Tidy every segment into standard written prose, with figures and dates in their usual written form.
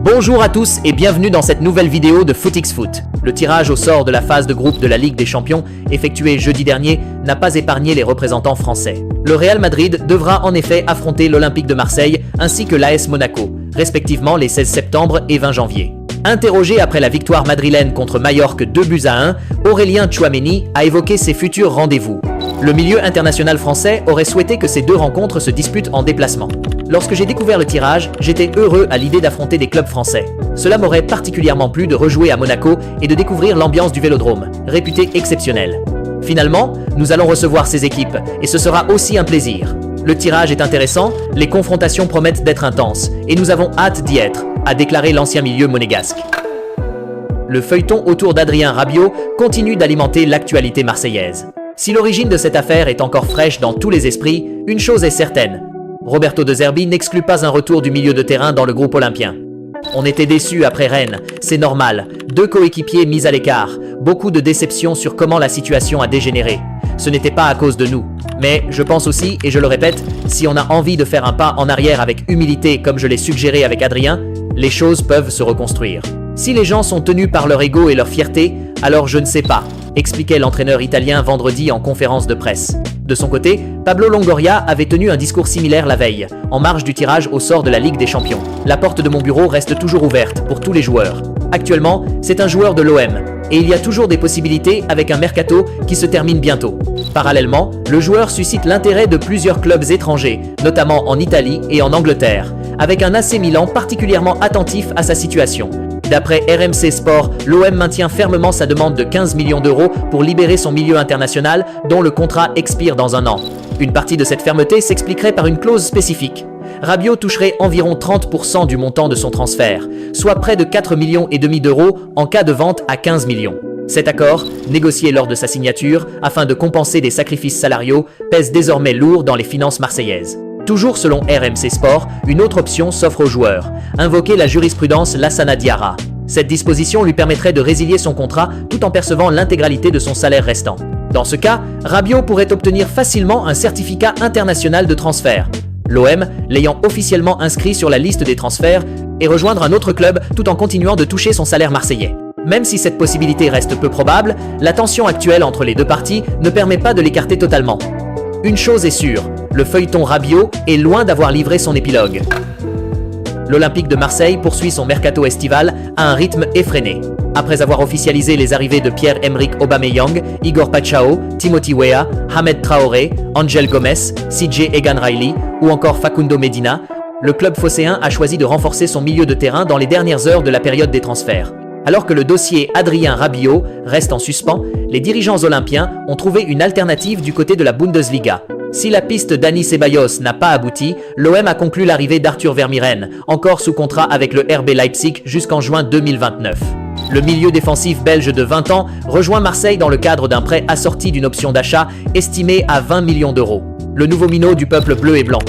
Bonjour à tous et bienvenue dans cette nouvelle vidéo de FootXFoot. Le tirage au sort de la phase de groupe de la Ligue des Champions, effectué jeudi dernier, n'a pas épargné les représentants français. Le Real Madrid devra en effet affronter l'Olympique de Marseille ainsi que l'AS Monaco, respectivement les 16 septembre et 20 janvier. Interrogé après la victoire madrilène contre Majorque 2-1, Aurélien Tchouaméni a évoqué ses futurs rendez-vous. Le milieu international français aurait souhaité que ces deux rencontres se disputent en déplacement. Lorsque j'ai découvert le tirage, j'étais heureux à l'idée d'affronter des clubs français. Cela m'aurait particulièrement plu de rejouer à Monaco et de découvrir l'ambiance du Vélodrome, réputé exceptionnel. Finalement, nous allons recevoir ces équipes et ce sera aussi un plaisir. Le tirage est intéressant, les confrontations promettent d'être intenses et nous avons hâte d'y être, a déclaré l'ancien milieu monégasque. Le feuilleton autour d'Adrien Rabiot continue d'alimenter l'actualité marseillaise. Si l'origine de cette affaire est encore fraîche dans tous les esprits, une chose est certaine. Roberto De Zerbi n'exclut pas un retour du milieu de terrain dans le groupe olympien. On était déçus après Rennes, c'est normal. Deux coéquipiers mis à l'écart, beaucoup de déceptions sur comment la situation a dégénéré. Ce n'était pas à cause de nous. Mais je pense aussi, et je le répète, si on a envie de faire un pas en arrière avec humilité comme je l'ai suggéré avec Adrien, les choses peuvent se reconstruire. Si les gens sont tenus par leur ego et leur fierté, alors je ne sais pas, expliquait l'entraîneur italien vendredi en conférence de presse. De son côté, Pablo Longoria avait tenu un discours similaire la veille, en marge du tirage au sort de la Ligue des Champions. La porte de mon bureau reste toujours ouverte pour tous les joueurs. Actuellement, c'est un joueur de l'OM, et il y a toujours des possibilités avec un mercato qui se termine bientôt. Parallèlement, le joueur suscite l'intérêt de plusieurs clubs étrangers, notamment en Italie et en Angleterre, avec un AC Milan particulièrement attentif à sa situation. D'après RMC Sport, l'OM maintient fermement sa demande de 15 millions d'euros pour libérer son milieu international dont le contrat expire dans un an. Une partie de cette fermeté s'expliquerait par une clause spécifique. Rabiot toucherait environ 30% du montant de son transfert, soit près de 4,5 millions d'euros en cas de vente à 15 millions. Cet accord, négocié lors de sa signature afin de compenser des sacrifices salariaux, pèse désormais lourd dans les finances marseillaises. Toujours selon RMC Sport, une autre option s'offre aux joueurs, invoquer la jurisprudence Lassana Diarra. Cette disposition lui permettrait de résilier son contrat tout en percevant l'intégralité de son salaire restant. Dans ce cas, Rabiot pourrait obtenir facilement un certificat international de transfert, l'OM l'ayant officiellement inscrit sur la liste des transferts, et rejoindre un autre club tout en continuant de toucher son salaire marseillais. Même si cette possibilité reste peu probable, la tension actuelle entre les deux parties ne permet pas de l'écarter totalement. Une chose est sûre, le feuilleton Rabiot est loin d'avoir livré son épilogue. L'Olympique de Marseille poursuit son mercato estival à un rythme effréné. Après avoir officialisé les arrivées de Pierre-Emerick Aubameyang, Igor Paixão, Timothy Weah, Ahmed Traoré, Angel Gomes, CJ Egan Riley ou encore Facundo Medina, le club phocéen a choisi de renforcer son milieu de terrain dans les dernières heures de la période des transferts. Alors que le dossier Adrien Rabiot reste en suspens, les dirigeants olympiens ont trouvé une alternative du côté de la Bundesliga. Si la piste d'Ani Ceballos n'a pas abouti, l'OM a conclu l'arrivée d'Arthur Vermieren, encore sous contrat avec le RB Leipzig jusqu'en juin 2029. Le milieu défensif belge de 20 ans rejoint Marseille dans le cadre d'un prêt assorti d'une option d'achat estimée à 20 millions d'euros. Le nouveau minot du peuple bleu et blanc.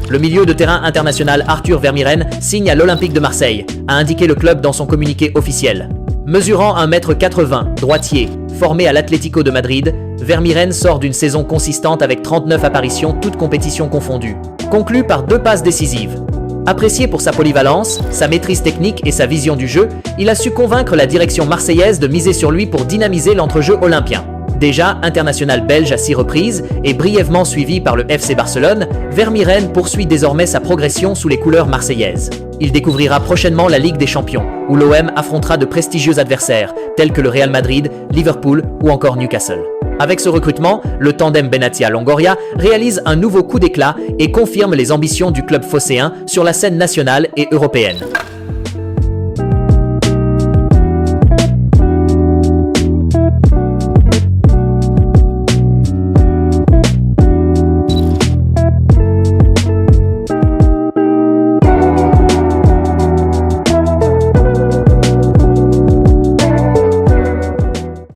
Le milieu de terrain international Arthur Vermieren signe à l'Olympique de Marseille, a indiqué le club dans son communiqué officiel. Mesurant 1,80 m, droitier, formé à l'Atlético de Madrid, Vermieren sort d'une saison consistante avec 39 apparitions, toutes compétitions confondues, conclue par 2 passes décisives. Apprécié pour sa polyvalence, sa maîtrise technique et sa vision du jeu, il a su convaincre la direction marseillaise de miser sur lui pour dynamiser l'entrejeu olympien. Déjà international belge à 6 reprises et brièvement suivi par le FC Barcelone, Vermieren poursuit désormais sa progression sous les couleurs marseillaises. Il découvrira prochainement la Ligue des Champions, où l'OM affrontera de prestigieux adversaires, tels que le Real Madrid, Liverpool ou encore Newcastle. Avec ce recrutement, le tandem Benatia-Longoria réalise un nouveau coup d'éclat et confirme les ambitions du club phocéen sur la scène nationale et européenne.